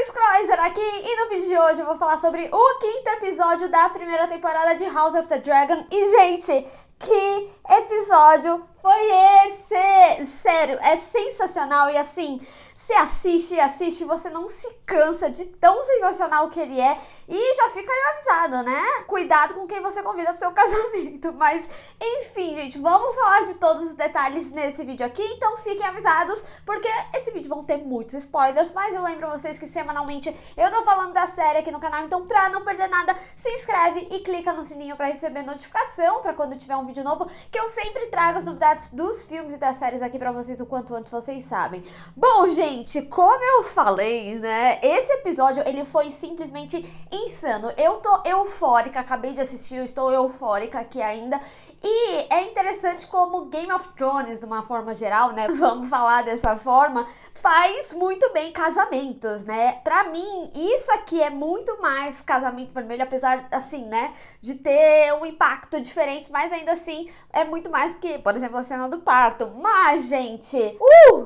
Cris Croiser aqui e no vídeo de hoje eu vou falar sobre o quinto episódio da primeira temporada de House of the Dragon. E, gente, que episódio foi esse? Sério, é sensacional e assim, você assiste e assiste, você não se cansa de tão sensacional que ele é. E já fica aí avisado, né? Cuidado com quem você convida pro seu casamento. Mas, enfim, gente, vamos falar de todos os detalhes nesse vídeo aqui. Então fiquem avisados, porque esse vídeo vão ter muitos spoilers. Mas eu lembro vocês que semanalmente eu tô falando da série aqui no canal. Então, pra não perder nada, se inscreve e clica no sininho pra receber notificação pra quando tiver um vídeo novo, que eu sempre trago as novidades dos filmes e das séries aqui pra vocês o quanto antes vocês sabem. Bom, gente, como eu falei, né, esse episódio, ele foi simplesmente insano. Eu tô eufórica, acabei de assistir, eu estou eufórica aqui ainda. E é interessante como Game of Thrones, de uma forma geral, né, vamos falar dessa forma, faz muito bem casamentos, né? Pra mim, isso aqui é muito mais Casamento Vermelho, apesar, assim, né, de ter um impacto diferente, mas ainda assim é muito mais do que, por exemplo, a cena do parto. Mas, gente,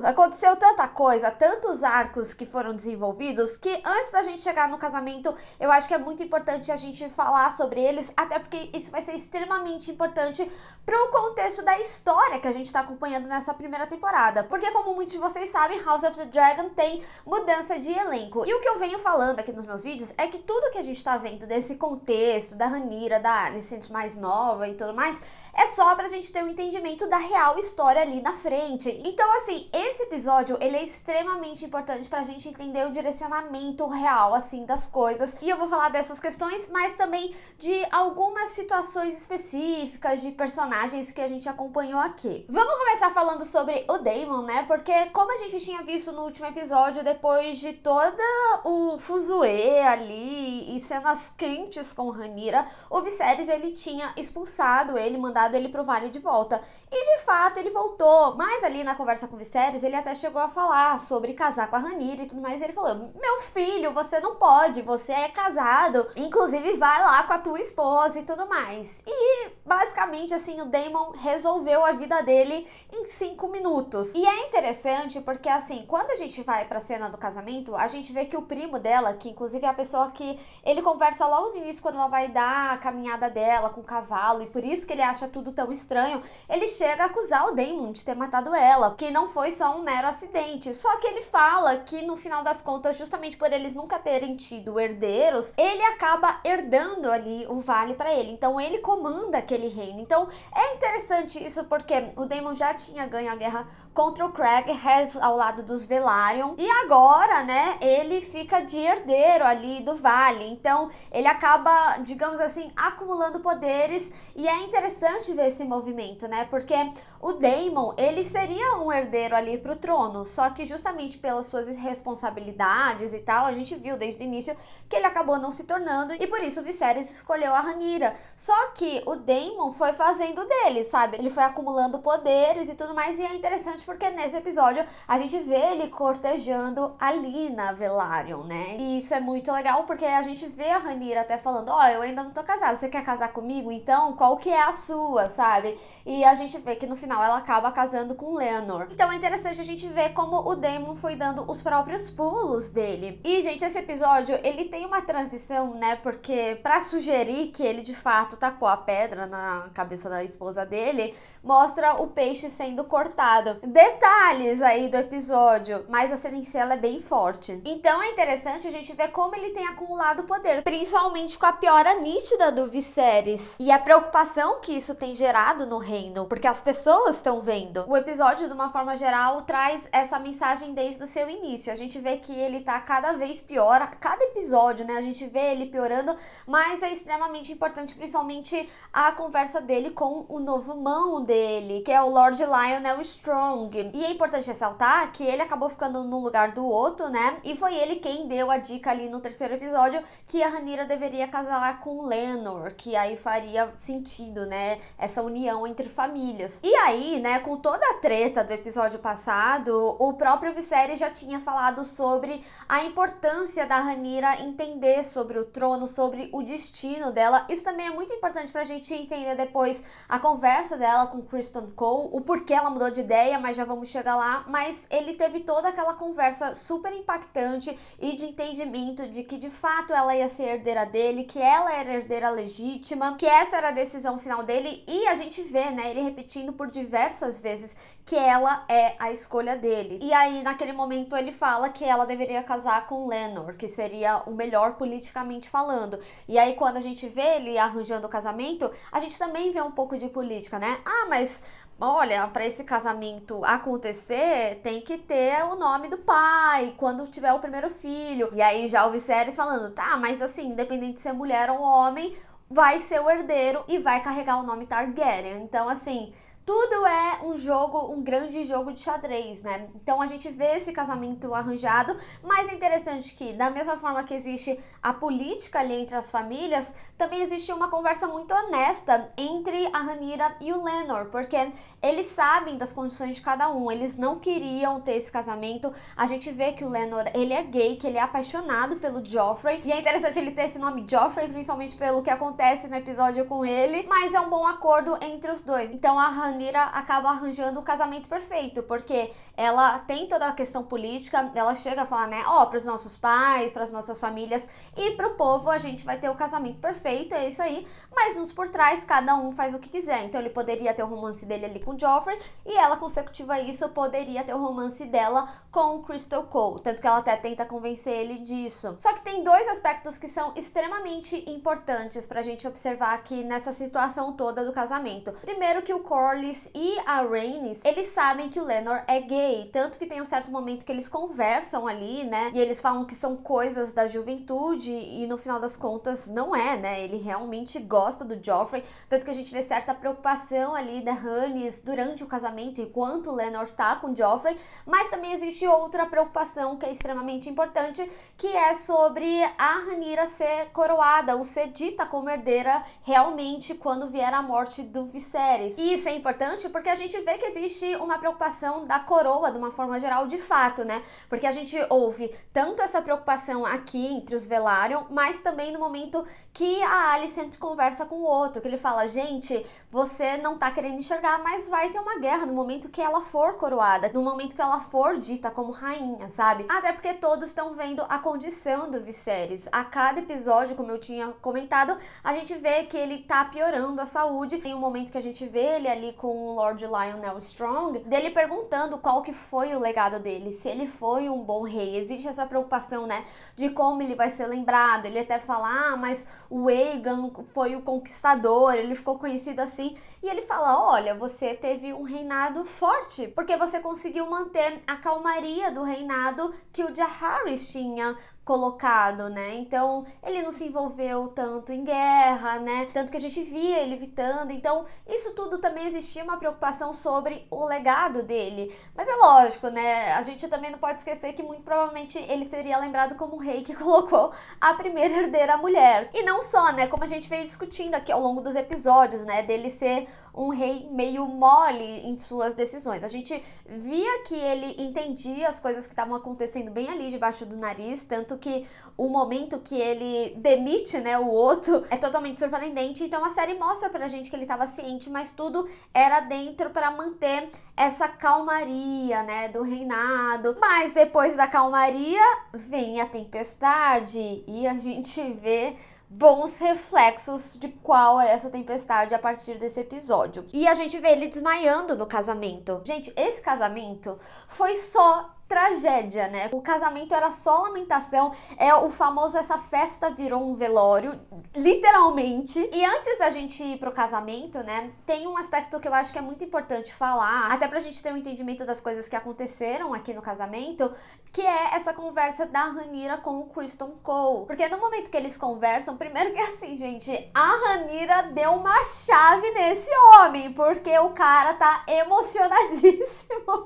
aconteceu tanta coisa, tantos arcos que foram desenvolvidos, que antes da gente chegar no casamento, eu acho que é muito importante a gente falar sobre eles, até porque isso vai ser extremamente importante pro contexto da história que a gente tá acompanhando nessa primeira temporada. Porque, como muitos de vocês sabem, House of the Dragon tem mudança de elenco. E o que eu venho falando aqui nos meus vídeos é que tudo que a gente tá vendo desse contexto, da Rhaenyra, da Alicent mais nova e tudo mais, é só pra gente ter um entendimento da real história ali na frente. Então, assim, esse episódio, ele é extremamente importante pra gente entender o direcionamento real, assim, das coisas. E eu vou falar dessas questões, mas também de algumas situações específicas de personagens que a gente acompanhou aqui. Vamos começar falando sobre o Daemon, né? Porque, como a gente tinha visto no último episódio, depois de toda o fuzuê ali e cenas quentes com Rhaenyra, o Viserys, ele tinha expulsado ele, mandado ele pro vale de volta. E de fato ele voltou, mas ali na conversa com o Viserys ele até chegou a falar sobre casar com a Rhaenyra e tudo mais, e ele falou: meu filho, você não pode, você é casado, inclusive vai lá com a tua esposa e tudo mais. E basicamente assim, o Daemon resolveu a vida dele em 5 minutos. E é interessante porque assim, quando a gente vai pra cena do casamento, a gente vê que o primo dela, que inclusive é a pessoa que ele conversa logo no início quando ela vai dar a caminhada dela com o cavalo, e por isso que ele acha tudo tão estranho, ele chega a acusar o Daemon de ter matado ela, que não foi só um mero acidente. Só que ele fala que no final das contas, justamente por eles nunca terem tido herdeiros, ele acaba herdando ali o vale pra ele. Então ele comanda aquele reino. Então é interessante isso porque o Daemon já tinha ganho a guerra contra o Craighead ao lado dos Velaryon, e agora, né, ele fica de herdeiro ali do vale. Então ele acaba, digamos assim, acumulando poderes, e é interessante ver esse movimento, né, porque o Daemon, ele seria um herdeiro ali pro trono, só que justamente pelas suas responsabilidades e tal, a gente viu desde o início que ele acabou não se tornando, e por isso o Viserys escolheu a Rhaenyra. Só que o Daemon foi fazendo dele, sabe? Ele foi acumulando poderes e tudo mais, e é interessante porque nesse episódio a gente vê ele cortejando a Lina Velaryon, né? E isso é muito legal porque a gente vê a Rhaenyra até falando: ó, eu ainda não tô casada, você quer casar comigo? Então, qual que é a sua, sabe? E a gente vê que no final ela acaba casando com Leonor. Então é interessante a gente ver como o Daemon foi dando os próprios pulos dele. E, gente, esse episódio, ele tem uma transição, né? Porque pra sugerir que ele de fato tacou a pedra na cabeça da esposa dele, mostra o peixe sendo cortado. Detalhes aí do episódio, mas a cena em si ela é bem forte. Então é interessante a gente ver como ele tem acumulado poder, principalmente com a piora nítida do Viserys e a preocupação que isso tem gerado no reino, porque as pessoas estão vendo. O episódio, de uma forma geral, traz essa mensagem desde o seu início. A gente vê que ele tá cada vez pior, a cada episódio, né? A gente vê ele piorando, mas é extremamente importante, principalmente a conversa dele com o novo mão dele, que é o Lord Lionel Strong. E é importante ressaltar que ele acabou ficando no lugar do Otto, né? E foi ele quem deu a dica ali no terceiro episódio que a Rhaenyra deveria casar com Lenor, que aí faria sentido, né? Essa união entre famílias. E aí, né, com toda a treta do episódio passado, o próprio Viserys já tinha falado sobre a importância da Rhaenyra entender sobre o trono, sobre o destino dela. Isso também é muito importante pra gente entender depois a conversa dela com Criston Cole, o porquê ela mudou de ideia, mas já vamos chegar lá. Mas ele teve toda aquela conversa super impactante e de entendimento de que de fato ela ia ser herdeira dele, que ela era herdeira legítima, que essa era a decisão final dele, e a gente vê, né, ele repetindo por diversas vezes que ela é a escolha dele. E aí, naquele momento, ele fala que ela deveria casar com Laenor, que seria o melhor politicamente falando. E aí, quando a gente vê ele arranjando o casamento, a gente também vê um pouco de política, né? Ah, mas olha, para esse casamento acontecer, tem que ter o nome do pai, quando tiver o primeiro filho. E aí já o Viserys falando, tá, mas assim, independente de ser mulher ou homem, vai ser o herdeiro e vai carregar o nome Targaryen. Então, assim, tudo é um jogo, um grande jogo de xadrez, né? Então a gente vê esse casamento arranjado, mas é interessante que, da mesma forma que existe a política ali entre as famílias, também existe uma conversa muito honesta entre a Rhaenyra e o Laenor, porque eles sabem das condições de cada um, eles não queriam ter esse casamento. A gente vê que o Laenor, ele é gay, que ele é apaixonado pelo Joffrey, e é interessante ele ter esse nome Joffrey, principalmente pelo que acontece no episódio com ele, mas é um bom acordo entre os dois. Então a Rhaenyra acaba arranjando o casamento perfeito, porque ela tem toda a questão política, ela chega a falar, né, para os nossos pais, para as nossas famílias e pro povo a gente vai ter o casamento perfeito, é isso aí, mas uns por trás cada um faz o que quiser. Então ele poderia ter o romance dele ali com o Joffrey e ela, consecutiva a isso, poderia ter o romance dela com o Criston Cole, tanto que ela até tenta convencer ele disso. Só que tem dois aspectos que são extremamente importantes pra gente observar aqui nessa situação toda do casamento. Primeiro, que o Corlys e a Rhaenys, eles sabem que o Laenor é gay, tanto que tem um certo momento que eles conversam ali, né, e eles falam que são coisas da juventude e no final das contas não é, né, ele realmente gosta do Joffrey, tanto que a gente vê certa preocupação ali da Rhaenys durante o casamento, enquanto o Laenor tá com o Joffrey, mas também existe outra preocupação que é extremamente importante, que é sobre a Rhaenyra ser coroada, ou ser dita como herdeira realmente quando vier a morte do Viserys. E isso é importante porque a gente vê que existe uma preocupação da coroa de uma forma geral, de fato, né? Porque a gente ouve tanto essa preocupação aqui entre os Velaryon, mas também no momento que a Alicent conversa com o outro, que ele fala, gente, você não tá querendo enxergar, mas vai ter uma guerra no momento que ela for coroada, no momento que ela for dita como rainha, sabe? Até porque todos estão vendo a condição do Viserys. A cada episódio, como eu tinha comentado, a gente vê que ele tá piorando a saúde. Tem um momento que a gente vê ele ali com o Lord Lionel Strong, dele perguntando qual que foi o legado dele, se ele foi um bom rei. Existe essa preocupação, né, de como ele vai ser lembrado. Ele até fala, mas o Aegon foi o conquistador, ele ficou conhecido assim. E ele fala, olha, você teve um reinado forte, porque você conseguiu manter a calmaria do reinado que o Jaehaerys tinha colocado, né? Então, ele não se envolveu tanto em guerra, né? Tanto que a gente via ele evitando. Então, isso tudo também existia uma preocupação sobre o legado dele. Mas é lógico, né? A gente também não pode esquecer que muito provavelmente ele seria lembrado como o rei que colocou a primeira herdeira mulher. E não só, né? Como a gente veio discutindo aqui ao longo dos episódios, né? Dele ser um rei meio mole em suas decisões. A gente via que ele entendia as coisas que estavam acontecendo bem ali debaixo do nariz, tanto que o momento que ele demite, né, o outro é totalmente surpreendente. Então a série mostra pra gente que ele estava ciente, mas tudo era dentro para manter essa calmaria, né, do reinado. Mas depois da calmaria vem a tempestade e a gente vê bons reflexos de qual é essa tempestade a partir desse episódio. E a gente vê ele desmaiando no casamento. Gente, esse casamento foi só tragédia, né? O casamento era só lamentação, é o famoso essa festa virou um velório, literalmente. E antes da gente ir pro casamento, né, tem um aspecto que eu acho que é muito importante falar, até pra gente ter um entendimento das coisas que aconteceram aqui no casamento, que é essa conversa da Rhaenyra com o Criston Cole. Porque no momento que eles conversam, primeiro que assim, gente, a Rhaenyra deu uma chave nesse homem, porque o cara tá emocionadíssimo.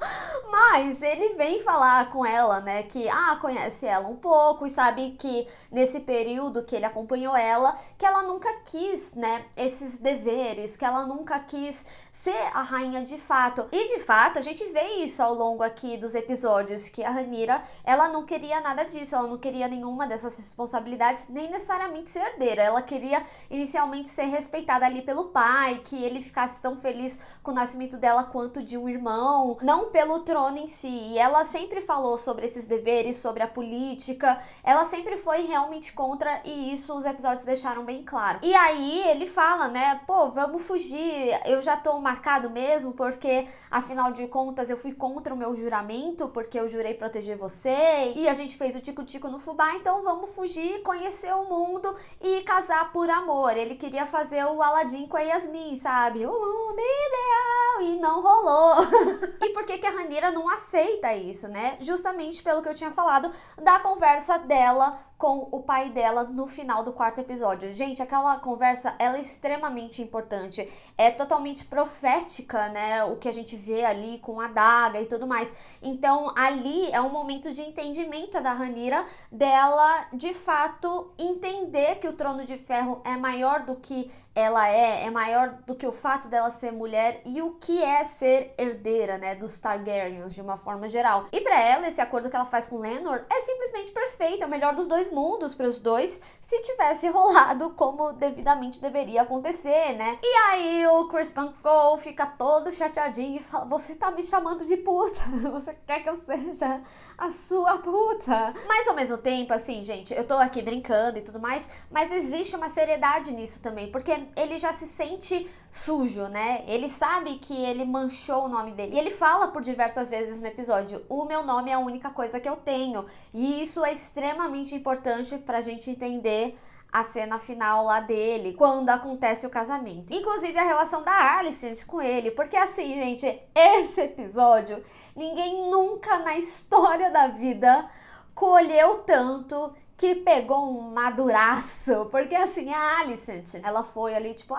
Mas ele vem falar falar com ela, né, que, conhece ela um pouco e sabe que nesse período que ele acompanhou ela, que ela nunca quis, né, esses deveres, que ela nunca quis ser a rainha de fato. E de fato, a gente vê isso ao longo aqui dos episódios, que a Rhaenyra, ela não queria nada disso, ela não queria nenhuma dessas responsabilidades, nem necessariamente ser herdeira. Ela queria inicialmente ser respeitada ali pelo pai, que ele ficasse tão feliz com o nascimento dela quanto de um irmão, não pelo trono em si. E ela sempre falou sobre esses deveres, sobre a política, ela sempre foi realmente contra, e isso os episódios deixaram bem claro. E aí ele fala, né, pô, vamos fugir, eu já tô marcado mesmo, porque afinal de contas eu fui contra o meu juramento, porque eu jurei proteger você, e a gente fez o tico-tico no fubá, então vamos fugir, conhecer o mundo e casar por amor. Ele queria fazer o Aladdin com a Yasmin, sabe? O mundo ideal, e não rolou. E por que que a Rhaenyra não aceita isso, né? Justamente pelo que eu tinha falado da conversa dela com o pai dela no final do 4º episódio. Gente, aquela conversa, ela é extremamente importante. É totalmente profética, né? O que a gente vê ali com a adaga e tudo mais. Então, ali é um momento de entendimento da Rhaenyra, dela, de fato, entender que o Trono de Ferro é maior do que ela é maior do que o fato dela ser mulher e o que é ser herdeira, né, dos Targaryens de uma forma geral. E pra ela, esse acordo que ela faz com Laenor é simplesmente perfeito, é o melhor dos dois mundos para os dois, se tivesse rolado como devidamente deveria acontecer, né? E aí o Criston Cole fica todo chateadinho e fala, você tá me chamando de puta, você quer que eu seja a sua puta? Mas ao mesmo tempo, assim, gente, eu tô aqui brincando e tudo mais, mas existe uma seriedade nisso também, porque ele já se sente sujo, né? Ele sabe que ele manchou o nome dele. E ele fala por diversas vezes no episódio, o meu nome é a única coisa que eu tenho. E isso é extremamente importante pra gente entender a cena final lá dele, quando acontece o casamento. Inclusive a relação da Alicent com ele, porque assim, gente, esse episódio, ninguém nunca na história da vida colheu tanto que pegou um maduraço, porque assim, a Alicent, ela foi ali tipo,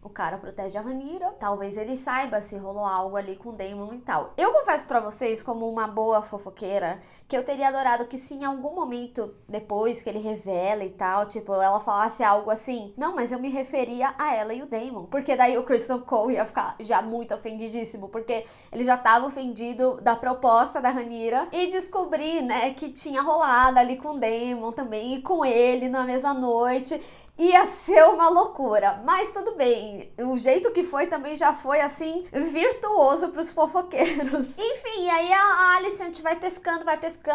o cara protege a Rhaenyra, talvez ele saiba se rolou algo ali com o Daemon e tal. Eu confesso pra vocês, como uma boa fofoqueira, que eu teria adorado que se em algum momento, depois que ele revela e tal, tipo, ela falasse algo assim, não, mas eu me referia a ela e o Daemon, porque daí o Criston Cole ia ficar já muito ofendidíssimo, porque ele já tava ofendido da proposta da Rhaenyra e descobrir, né, que tinha rolado ali com o Daemon também e com ele na mesma noite. Ia ser uma loucura, mas tudo bem, o jeito que foi também já foi assim, virtuoso pros fofoqueiros. Enfim, e aí a Alicent vai pescando,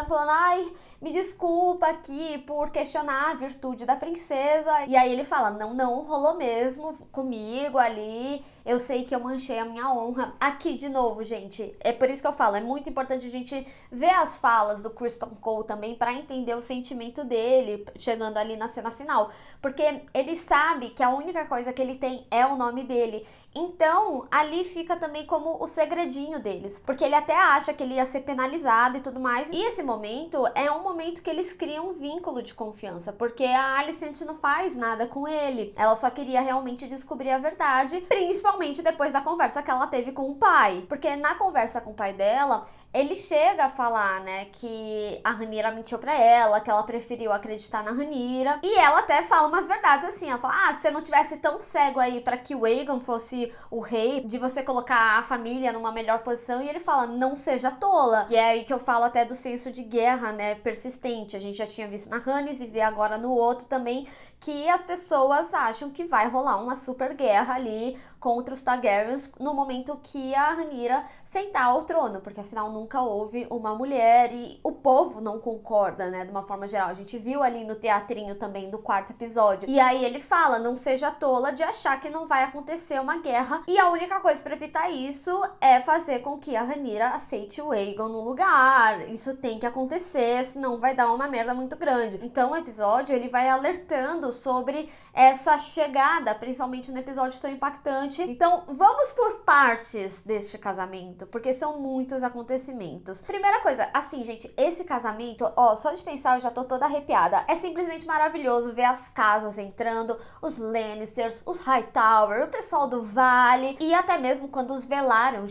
falando, me desculpa aqui por questionar a virtude da princesa. E aí ele fala, não, rolou mesmo comigo ali, eu sei que eu manchei a minha honra. Aqui, de novo, gente, é por isso que eu falo, é muito importante a gente ver as falas do Criston Cole também pra entender o sentimento dele, chegando ali na cena final. Porque ele sabe que a única coisa que ele tem é o nome dele. Então, ali fica também como o segredinho deles, porque ele até acha que ele ia ser penalizado e tudo mais. E esse momento é um momento que eles criam um vínculo de confiança, porque a Alicent não faz nada com ele. Ela só queria realmente descobrir a verdade, principalmente depois da conversa que ela teve com o pai. Porque na conversa com o pai dela, ele chega a falar, né, que a Rhaenyra mentiu pra ela, que ela preferiu acreditar na Rhaenyra. E ela até fala umas verdades assim, ela fala, se você não tivesse tão cego aí pra que o Aegon fosse o rei, de você colocar a família numa melhor posição. E ele fala, não seja tola. E é aí que eu falo até do senso de guerra, né, persistente. A gente já tinha visto na Rhaenys e vê agora no outro também, que as pessoas acham que vai rolar uma super guerra ali contra os Targaryens no momento que a Rhaenyra sentar ao trono, porque afinal nunca houve uma mulher e o povo não concorda, né, de uma forma geral. A gente viu ali no teatrinho também do 4º episódio. E aí ele fala, não seja tola de achar que não vai acontecer uma guerra, e a única coisa para evitar isso é fazer com que a Rhaenyra aceite o Aegon no lugar. Isso tem que acontecer, senão vai dar uma merda muito grande. Então o episódio, ele vai alertando sobre essa chegada, principalmente no episódio tão impactante importante. Então, vamos por partes deste casamento, porque são muitos acontecimentos. Primeira coisa, assim, gente, esse casamento, ó, só de pensar eu já tô toda arrepiada. É simplesmente maravilhoso ver as casas entrando, os Lannisters, os Hightower, o pessoal do Vale e até mesmo quando os Velaryon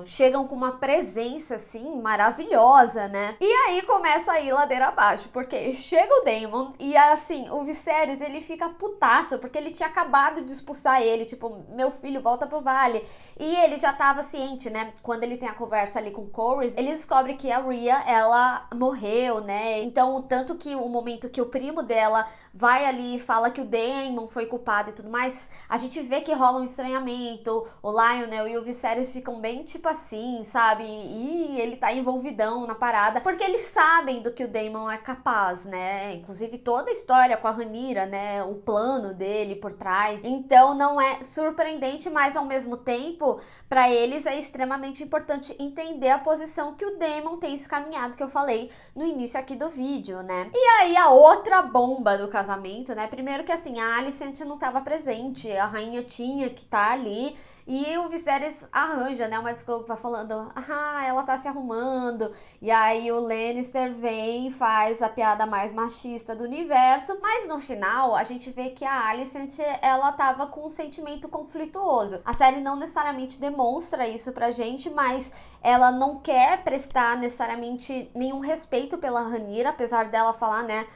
chegam com uma presença, assim, maravilhosa, né? E aí começa a ir ladeira abaixo, porque chega o Daemon e, assim, o Viserys, ele fica putaço, porque ele tinha acabado de expulsar ele, tipo, meu filho, volta pro Vale. E ele já tava ciente, né? Quando ele tem a conversa ali com o Corlys, ele descobre que a Rhea, ela morreu, né? Então, tanto que o momento que o primo dela vai ali e fala que o Daemon foi culpado e tudo mais, a gente vê que rola um estranhamento, o Lionel e o Viserys ficam bem tipo assim, sabe? E ele tá envolvidão na parada, porque eles sabem do que o Daemon é capaz, né? Inclusive toda a história com a Rhaenyra, né? O plano dele por trás. Então não é surpreendente, mas ao mesmo tempo, para eles é extremamente importante entender a posição que o Daemon tem se caminhado, que eu falei no início aqui do vídeo, né? E aí a outra bomba do casamento, né? Primeiro que assim, a Alicent não estava presente, a rainha tinha que estar ali. E o Viserys arranja, né, uma desculpa falando, ela tá se arrumando. E aí o Lannister vem e faz a piada mais machista do universo. Mas no final, a gente vê que a Alicent, ela tava com um sentimento conflituoso. A série não necessariamente demonstra isso pra gente, mas ela não quer prestar necessariamente nenhum respeito pela Rhaenyra, apesar dela falar, né,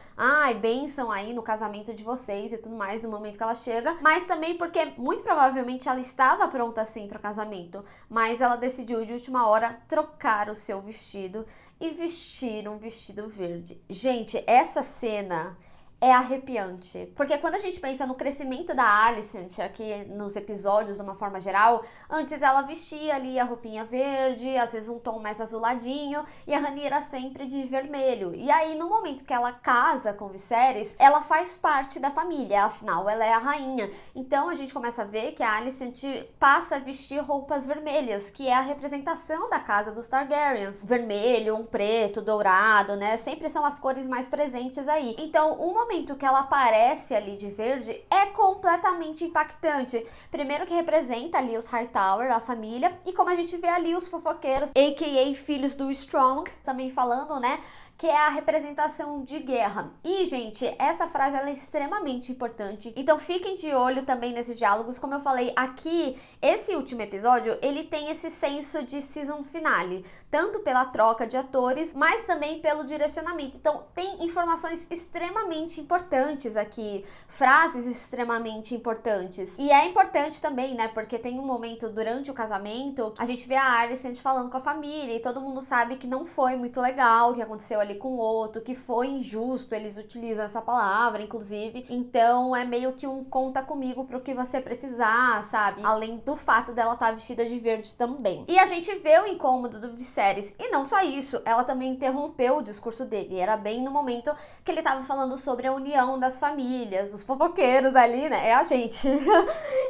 bênção aí no casamento de vocês e tudo mais no momento que ela chega, mas também porque muito provavelmente ela estava pronta assim para o casamento, mas ela decidiu de última hora trocar o seu vestido e vestir um vestido verde. Gente, essa cena é arrepiante, porque quando a gente pensa no crescimento da Alicent aqui nos episódios de uma forma geral, antes ela vestia ali a roupinha verde, às vezes um tom mais azuladinho, e a Rhaenyra sempre de vermelho. E aí no momento que ela casa com Viserys, ela faz parte da família, afinal ela é a rainha. Então a gente começa a ver que a Alicent passa a vestir roupas vermelhas, que é a representação da casa dos Targaryens. Vermelho, um preto, dourado, né? Sempre são as cores mais presentes aí. Então o momento que ela aparece ali de verde é completamente impactante. Primeiro que representa ali os Hightower, a família, e como a gente vê ali os fofoqueiros, a.k.a. filhos do Strong, também falando, né, que é a representação de guerra. E, gente, essa frase ela é extremamente importante. Então fiquem de olho também nesses diálogos. Como eu falei aqui, esse último episódio, ele tem esse senso de season finale, tanto pela troca de atores, mas também pelo direcionamento. Então tem informações extremamente importantes aqui, frases extremamente importantes. E é importante também, né, porque tem um momento durante o casamento, a gente vê a Alicent falando com a família e todo mundo sabe que não foi muito legal o que aconteceu ali com o outro, que foi injusto, eles utilizam essa palavra, inclusive. Então é meio que um conta comigo pro que você precisar, sabe? Além do fato dela estar vestida de verde também. E a gente vê o incômodo do Viserys. E não só isso, ela também interrompeu o discurso dele. Era bem no momento que ele tava falando sobre a união das famílias, os fofoqueiros ali, né? É a gente.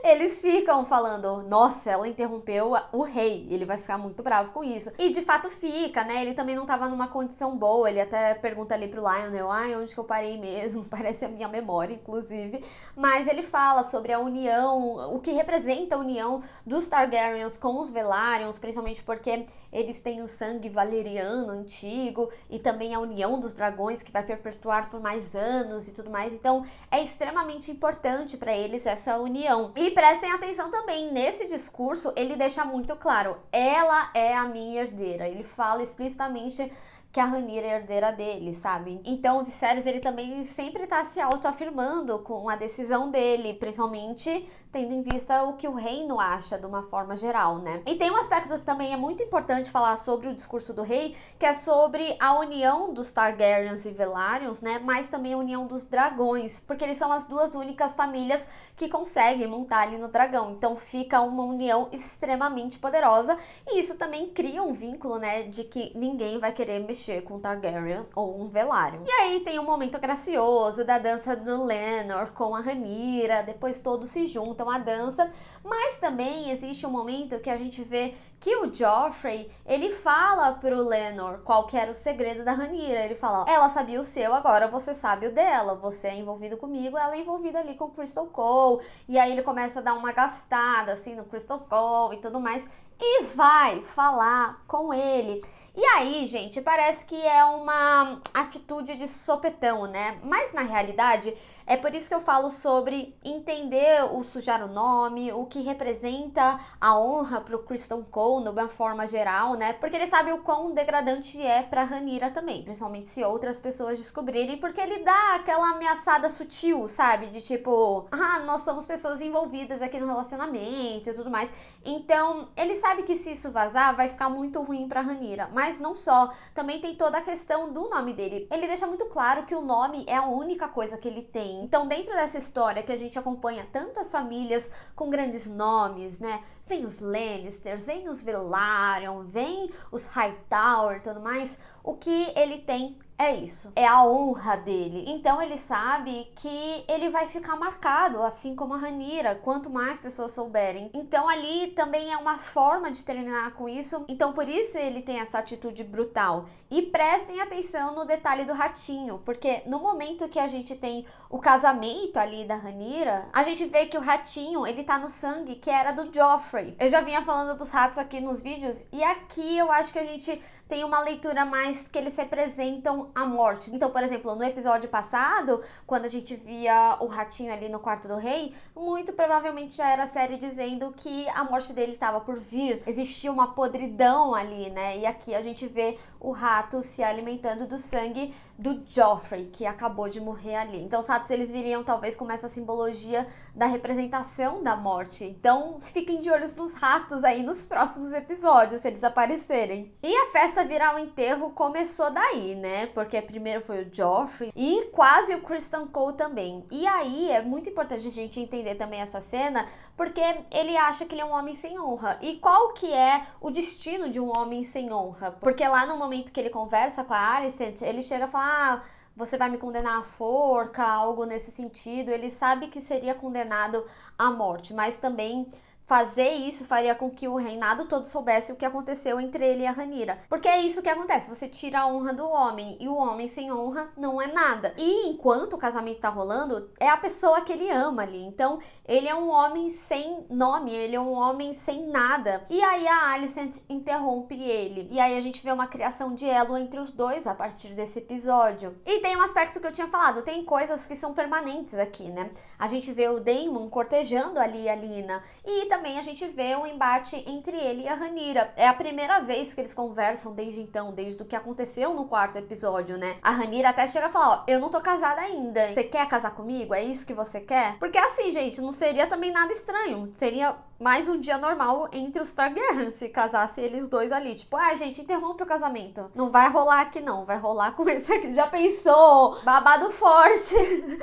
Eles ficam falando, nossa, ela interrompeu o rei, ele vai ficar muito bravo com isso. E de fato fica, né? Ele também não tava numa condição boa, ele até pergunta ali pro Lionel, onde que eu parei mesmo? Parece a minha memória, inclusive. Mas ele fala sobre a união, o que representa a união dos Targaryens com os Velaryons, principalmente porque eles têm o sangue valeriano antigo e também a união dos dragões que vai perpetuar por mais anos e tudo mais. Então é extremamente importante para eles essa união. E prestem atenção também, nesse discurso ele deixa muito claro, ela é a minha herdeira. Ele fala explicitamente que a Rhaenyra é herdeira dele, sabe? Então o Viserys, ele também sempre tá se autoafirmando com a decisão dele, principalmente tendo em vista o que o reino acha de uma forma geral, né? E tem um aspecto que também é muito importante falar sobre o discurso do rei, que é sobre a união dos Targaryens e Velaryons, né? Mas também a união dos dragões, porque eles são as duas únicas famílias que conseguem montar ali no dragão. Então fica uma união extremamente poderosa e isso também cria um vínculo, né? De que ninguém vai querer mexer mexer com Targaryen ou um Velaryon. E aí tem um momento gracioso da dança do Laenor com a Rhaenyra, depois todos se juntam à dança, mas também existe um momento que a gente vê que o Joffrey, ele fala pro Laenor qual que era o segredo da Rhaenyra. Ele fala, ela sabia o seu, agora você sabe o dela. Você é envolvido comigo, ela é envolvida ali com o Crystal Cole. E aí ele começa a dar uma gastada, assim, no Crystal Cole e tudo mais. E vai falar com ele. E aí, gente, parece que é uma atitude de sopetão, né? Mas na realidade, é por isso que eu falo sobre entender o sujar o nome, o que representa a honra pro Criston Cole, de uma forma geral, né? Porque ele sabe o quão degradante é pra Rhaenyra também, principalmente se outras pessoas descobrirem, porque ele dá aquela ameaçada sutil, sabe? De tipo, nós somos pessoas envolvidas aqui no relacionamento e tudo mais. Então, ele sabe que se isso vazar, vai ficar muito ruim pra Rhaenyra. Mas não só, também tem toda a questão do nome dele. Ele deixa muito claro que o nome é a única coisa que ele tem. Então, dentro dessa história que a gente acompanha tantas famílias com grandes nomes, né? Vem os Lannisters, vem os Velaryon, vem os Hightower e tudo mais. O que ele tem é isso, é a honra dele. Então ele sabe que ele vai ficar marcado, assim como a Rhaenyra, quanto mais pessoas souberem. Então ali também é uma forma de terminar com isso. Então por isso ele tem essa atitude brutal. E prestem atenção no detalhe do ratinho, porque no momento que a gente tem o casamento ali da Rhaenyra, a gente vê que o ratinho, ele tá no sangue que era do Joffrey. Eu já vinha falando dos ratos aqui nos vídeos, e aqui eu acho que a gente tem uma leitura mais que eles representam a morte. Então, por exemplo, no episódio passado, quando a gente via o ratinho ali no quarto do rei, muito provavelmente já era a série dizendo que a morte dele estava por vir. Existia uma podridão ali, né? E aqui a gente vê o rato se alimentando do sangue do Joffrey, que acabou de morrer ali. Então, os ratos, eles viriam talvez com essa simbologia da representação da morte. Então, fiquem de olhos nos ratos aí nos próximos episódios, se eles aparecerem. E a festa virar um enterro começou daí, né? Porque primeiro foi o Joffrey e quase o Criston Cole também. E aí é muito importante a gente entender também essa cena, porque ele acha que ele é um homem sem honra. E qual que é o destino de um homem sem honra? Porque lá no momento que ele conversa com a Alicent, ele chega a falar, você vai me condenar à forca, algo nesse sentido. Ele sabe que seria condenado à morte, mas também fazer isso faria com que o reinado todo soubesse o que aconteceu entre ele e a Rhaenyra. Porque é isso que acontece, você tira a honra do homem, e o homem sem honra não é nada. E enquanto o casamento tá rolando, é a pessoa que ele ama ali. Então, ele é um homem sem nome, ele é um homem sem nada. E aí a Alicent interrompe ele. E aí a gente vê uma criação de elo entre os dois a partir desse episódio. E tem um aspecto que eu tinha falado, tem coisas que são permanentes aqui, né? A gente vê o Daemon cortejando ali a Lina, e também a gente vê um embate entre ele e a Rhaenyra. É a primeira vez que eles conversam desde então, desde o que aconteceu no quarto episódio, né? A Rhaenyra até chega a falar, ó, eu não tô casada ainda, você quer casar comigo? É isso que você quer? Porque assim, gente, não seria também nada estranho, seria mais um dia normal entre os Targaryen se casasse eles dois ali. Tipo, gente, interrompe o casamento. Não vai rolar aqui não, vai rolar com esse aqui. Já pensou? Babado forte.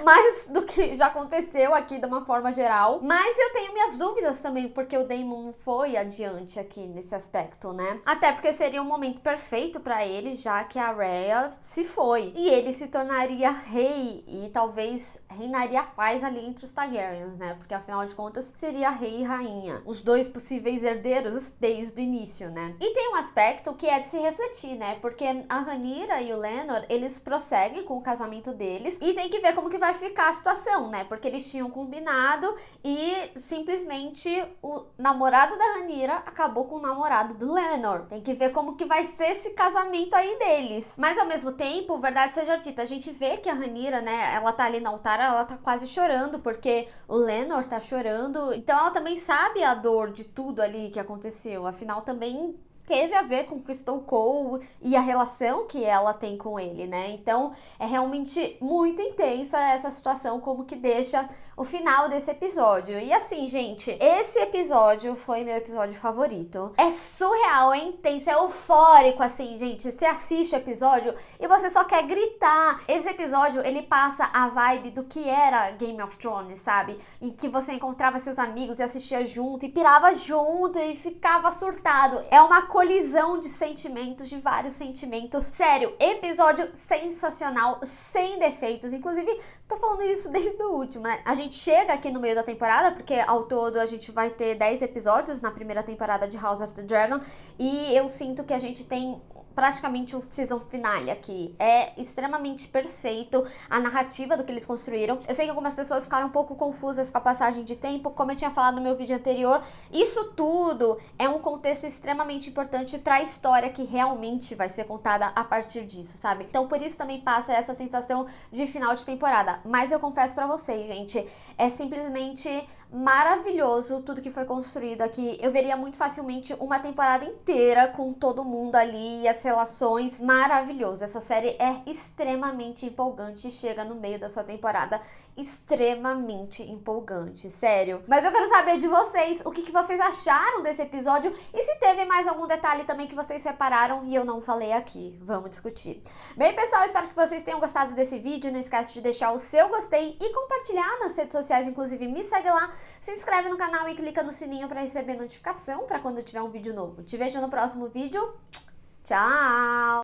Mais do que já aconteceu aqui de uma forma geral. Mas eu tenho minhas dúvidas também, porque o Daemon foi adiante aqui nesse aspecto, né? Até porque seria um momento perfeito pra ele, já que a Rhea se foi. E ele se tornaria rei e talvez reinaria a paz ali entre os Targaryens, né? Porque afinal de contas seria rei e rainha. Os dois possíveis herdeiros desde o início, né? E tem um aspecto que é de se refletir, né? Porque a Rhaenyra e o Laenor, eles prosseguem com o casamento deles e tem que ver como que vai ficar a situação, né? Porque eles tinham combinado e simplesmente o namorado da Rhaenyra acabou com o namorado do Laenor. Tem que ver como que vai ser esse casamento aí deles. Mas ao mesmo tempo, verdade seja dita, a gente vê que a Rhaenyra, né, ela tá ali no altar, ela tá quase chorando porque o Laenor tá chorando. Então ela também sabe a dor de tudo ali que aconteceu. Afinal, também teve a ver com Criston Cole e a relação que ela tem com ele, né? Então, é realmente muito intensa essa situação, como que deixa o final desse episódio. E assim, gente, esse episódio foi meu episódio favorito. É surreal, é intenso, é eufórico, assim, gente. Você assiste o episódio e você só quer gritar. Esse episódio, ele passa a vibe do que era Game of Thrones, sabe? Em que você encontrava seus amigos e assistia junto, e pirava junto, e ficava surtado. É uma colisão de sentimentos, de vários sentimentos. Sério, episódio sensacional, sem defeitos. Inclusive, tô falando isso desde o último, né? A gente chega aqui no meio da temporada, porque ao todo a gente vai ter 10 episódios na primeira temporada de House of the Dragon, e eu sinto que a gente tem praticamente um season finale aqui. É extremamente perfeito a narrativa do que eles construíram. Eu sei que algumas pessoas ficaram um pouco confusas com a passagem de tempo, como eu tinha falado no meu vídeo anterior. Isso tudo é um contexto extremamente importante para a história que realmente vai ser contada a partir disso, sabe? Então por isso também passa essa sensação de final de temporada. Mas eu confesso pra vocês, gente, é simplesmente maravilhoso tudo que foi construído aqui. Eu veria muito facilmente uma temporada inteira com todo mundo ali e as relações. Maravilhoso. Essa série é extremamente empolgante e chega no meio da sua temporada extremamente empolgante, sério. Mas eu quero saber de vocês, o que vocês acharam desse episódio e se teve mais algum detalhe também que vocês separaram e eu não falei aqui. Vamos discutir. Bem, pessoal, espero que vocês tenham gostado desse vídeo. Não esquece de deixar o seu gostei e compartilhar nas redes sociais, inclusive me segue lá, se inscreve no canal e clica no sininho para receber notificação para quando tiver um vídeo novo. Te vejo no próximo vídeo. Tchau!